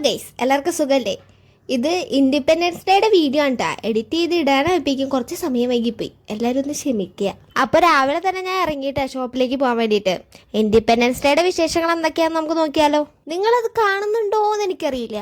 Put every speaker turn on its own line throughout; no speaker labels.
Guys, എല്ലാവർക്കും സുഖല്ലേ? ഇത് ഇൻഡിപെൻഡൻസ് ഡേയുടെ വീഡിയോ ആണ് കേട്ടോ. എഡിറ്റ് ചെയ്ത് ഇടാനായിപ്പിക്കും കുറച്ച് സമയം വൈകിപ്പോയി, എല്ലാവരും ഒന്ന് ക്ഷമിക്കുക. അപ്പോൾ രാവിലെ തന്നെ ഞാൻ ഇറങ്ങിയിട്ടാ ഷോപ്പിലേക്ക് പോകാൻ വേണ്ടിയിട്ട്. ഇൻഡിപെൻഡൻസ് ഡേയുടെ വിശേഷങ്ങൾ എന്തൊക്കെയാണെന്ന് നമുക്ക് നോക്കിയാലോ. നിങ്ങളത് കാണുന്നുണ്ടോ എന്ന് എനിക്കറിയില്ല.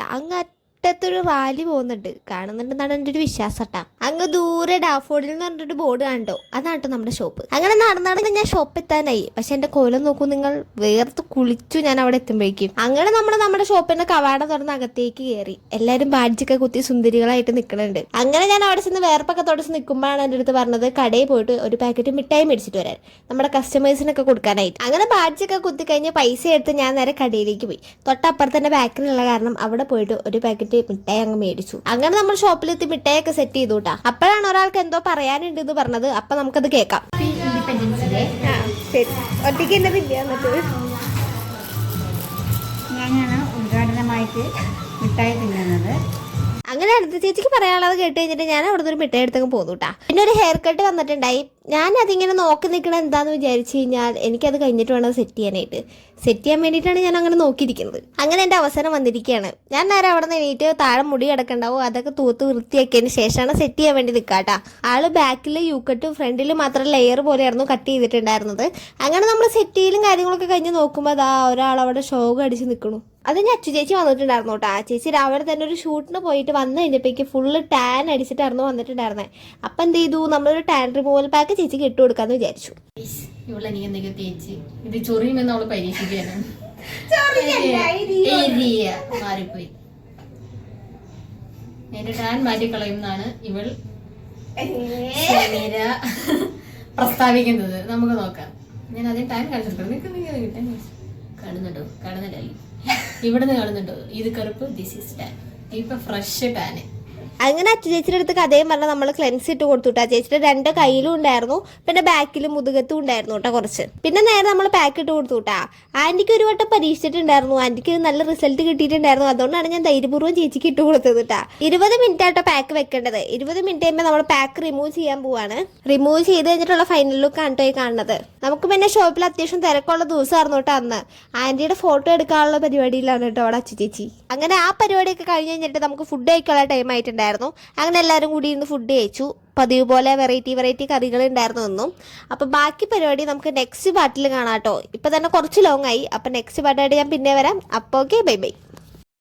ത്തൊരു റാലി പോകുന്നുണ്ട്, കാണുന്നുണ്ടെന്നാണ് എൻ്റെ ഒരു വിശ്വാസം കേട്ടാ. അങ്ങ് ദൂരെ ഡാഫോഡിൽ എന്ന് പറഞ്ഞിട്ട് ബോർഡ് കണ്ടോ, അതാണ് നമ്മുടെ ഷോപ്പ്. അങ്ങനെ നടന്നാണെങ്കിൽ ഞാൻ ഷോപ്പ് എത്താനായി. പക്ഷെ എൻ്റെ കോലം നോക്കൂ നിങ്ങൾ, വേർത്ത് കുളിച്ചു ഞാൻ അവിടെ എത്തുമ്പോഴേക്കും. അങ്ങനെ നമ്മുടെ ഷോപ്പിന്റെ കവാട തുറന്ന് അകത്തേക്ക് കയറി. എല്ലാവരും ബാഡ്ജൊക്കെ കുത്തി സുന്ദരികളായിട്ട് നിൽക്കുന്നുണ്ട്. അങ്ങനെ ഞാൻ അവിടെ ചെന്ന് വേർപ്പൊക്കെ തുടച്ച് നിൽക്കുമ്പോഴാണ് എൻ്റെ അടുത്ത് പറഞ്ഞത് കടയിൽ പോയിട്ട് ഒരു പാക്കറ്റ് മിഠായി മേടിച്ചിട്ട് വരാൻ, നമ്മുടെ കസ്റ്റമേഴ്സിനൊക്കെ കൊടുക്കാനായിട്ട്. അങ്ങനെ ബാഡ്ജൊക്കെ കുത്തി കഴിഞ്ഞ് പൈസ എടുത്ത് ഞാൻ നേരെ കടയിലേക്ക് പോയി. തൊട്ടപ്പുറത്ത് തന്നെ ബേക്കറിയുള്ള കാരണം അവിടെ പോയിട്ട് ഒരു പാക്കറ്റ് മിഠായി അങ്ങ് മേടിച്ചു. അങ്ങനെ നമ്മൾ ഷോപ്പിലെത്തി മിഠായിയൊക്കെ സെറ്റ് ചെയ്തു കേട്ടാ. അപ്പോഴാണ് ഒരാൾക്ക് എന്തോ പറയാനുണ്ട് എന്ന് പറഞ്ഞത്. അപ്പൊ നമുക്കത് കേൾക്കാം.
ഞാനാണ് ഉദ്ഘാടനമായിട്ട് മിഠായി തിന്നുന്നത്.
അങ്ങനെ അടുത്ത ചേച്ചിക്ക് പറയാനുള്ളത് കേട്ട് കഴിഞ്ഞിട്ട് ഞാൻ അവിടുന്ന് ഒരു മിഠായി എടുത്തങ്ങ് പോന്നു കേട്ടാ. പിന്നെ ഒരു ഹെയർ കട്ട് വന്നിട്ടുണ്ടായി. ഞാൻ അതിങ്ങനെ നോക്കി നിൽക്കണം എന്താന്ന് വിചാരിച്ചു കഴിഞ്ഞാൽ എനിക്കത് കഴിഞ്ഞിട്ട് വേണം സെറ്റ് ചെയ്യാനായിട്ട്. സെറ്റ് ചെയ്യാൻ വേണ്ടിയിട്ടാണ് ഞാൻ അങ്ങനെ നോക്കിയിരിക്കുന്നത്. അങ്ങനെ എൻ്റെ അവസരം വന്നിരിക്കുകയാണ്. ഞാൻ നേരെ അവിടെ നിന്ന് എണീറ്റ് താഴെ മുടി കിടക്കണ്ടാവും, അതൊക്കെ തൂത്ത് വൃത്തിയാക്കിയതിന് ശേഷമാണ് സെറ്റ് ചെയ്യാൻ വേണ്ടി നിൽക്കാട്ടാ. ആള് ബാക്കിൽ യൂക്കട്ടും ഫ്രണ്ടിൽ മാത്രം ലെയർ പോലെയായിരുന്നു കട്ട് ചെയ്തിട്ടുണ്ടായിരുന്നത്. അങ്ങനെ നമ്മൾ സെറ്റ് ചെയ്യലും കാര്യങ്ങളൊക്കെ കഴിഞ്ഞ് നോക്കുമ്പോൾ അതാ ഒരാൾ അവിടെ ഷോക്ക് അടിച്ച് നിൽക്കണു. അത് ഞാൻ അച്ചു ചേച്ചി വന്നിട്ടുണ്ടായിരുന്നു കേട്ടോ. ആ ചേച്ചി രാവിലെ തന്നെ ഒരു ഷൂട്ടിന് പോയിട്ട് വന്നു കഴിഞ്ഞപ്പോഴേക്ക് ഫുള്ള് ടാൻ അടിച്ചിട്ടായിരുന്നു വന്നിട്ടുണ്ടായിരുന്നത്. അപ്പം എന്ത് ചെയ്തു, നമ്മളൊരു ടാൻ റിമൂവൽ പാക്ക് ചേച്ചിക്ക് ഇട്ട് കൊടുക്കാന്ന് വിചാരിച്ചു.
ഇവിടെ എനിക്ക് എന്തൊക്കെ തേച്ച് ഇത് ചൊറിയുമെന്ന് അവള് പരീക്ഷിക്കാണ്. മാറിപ്പോയി, എന്റെ ടാൻ മാറ്റിക്കളയുമെന്നാണ് ഇവൾ പ്രസ്താവിക്കുന്നത്. നമുക്ക് നോക്കാം. ഞാൻ ആദ്യം ടാൻ കാണിച്ചിട്ടുണ്ട്. കാണുന്നുണ്ടോ? കാണുന്നില്ലല്ലോ. ഇവിടുന്ന് കാണുന്നുണ്ടോ? ഇത് കറുപ്പ്, ദിസ് ഈസ് ടാൻ. ഇപ്പൊ ഫ്രഷ് ടാന്.
അങ്ങനെ അച്ചു ചേച്ചിയുടെ അടുത്ത് കഥയും പറഞ്ഞാൽ നമ്മൾ ക്ലെൻസ് ഇട്ട് കൊടുത്തുട്ടാ. ചേച്ചിയുടെ 2 കയ്യിലും ഉണ്ടായിരുന്നു, പിന്നെ ബാക്കിലും മുതുകത്തും ഉണ്ടായിരുന്നു കേട്ടോ കുറച്ച്. പിന്നെ നേരെ നമ്മൾ പാക്ക് ഇട്ട് കൊടുത്തുട്ടാ. ആന്റിക്ക് ഒരു വട്ടം പരീക്ഷിച്ചിട്ടുണ്ടായിരുന്നു, ആന്റിക്ക് നല്ല റിസൾട്ട് കിട്ടിയിട്ടുണ്ടായിരുന്നു. അതുകൊണ്ടാണ് ഞാൻ ധൈര്യപൂർവ്വം ചേച്ചിക്ക് ഇട്ട് കൊടുത്തത് കേട്ടാ. 20 മിനിറ്റ് ആട്ടോ പാക്ക് വെക്കേണ്ടത്. 20 മിനിറ്റ് കഴിയുമ്പോൾ നമ്മൾ പാക്ക് റിമൂവ് ചെയ്യാൻ പോവാണ്. റിമൂവ് ചെയ്ത് കഴിഞ്ഞിട്ടുള്ള ഫൈനൽ ലുക്ക് ആണ് കേട്ടോ ഈ കാണുന്നത്. നമുക്ക് പിന്നെ ഷോപ്പിൽ അത്യാവശ്യം തിരക്കുള്ള ദിവസമായിരുന്നു കേട്ടോ അന്ന്. ആന്റിയുടെ ഫോട്ടോ എടുക്കാനുള്ള പരിപാടിയിലാണ് കേട്ടോ അവിടെ അച്ചു ചേച്ചി. അങ്ങനെ ആ പരിപാടിയൊക്കെ കഴിഞ്ഞ് കഴിഞ്ഞിട്ട് നമുക്ക് ഫുഡ് കഴിക്കാനുള്ള ടൈം ആയിട്ടുണ്ടായിരുന്നു. അങ്ങനെ എല്ലാവരും കൂടി ഇരുന്ന് ഫുഡ് കഴിച്ചു. പതിവ് പോലെ വെറൈറ്റി കറികൾ ഉണ്ടായിരുന്നു എന്നും. അപ്പോൾ ബാക്കി പരിപാടി നമുക്ക് നെക്സ്റ്റ് പാർട്ടിൽ കാണാം കേട്ടോ. ഇപ്പം തന്നെ കുറച്ച് ലോങ് ആയി. അപ്പം നെക്സ്റ്റ് പാർട്ടായിട്ട് ഞാൻ പിന്നെ വരാം. അപ്പോൾ ഓക്കെ, ബൈ ബൈ.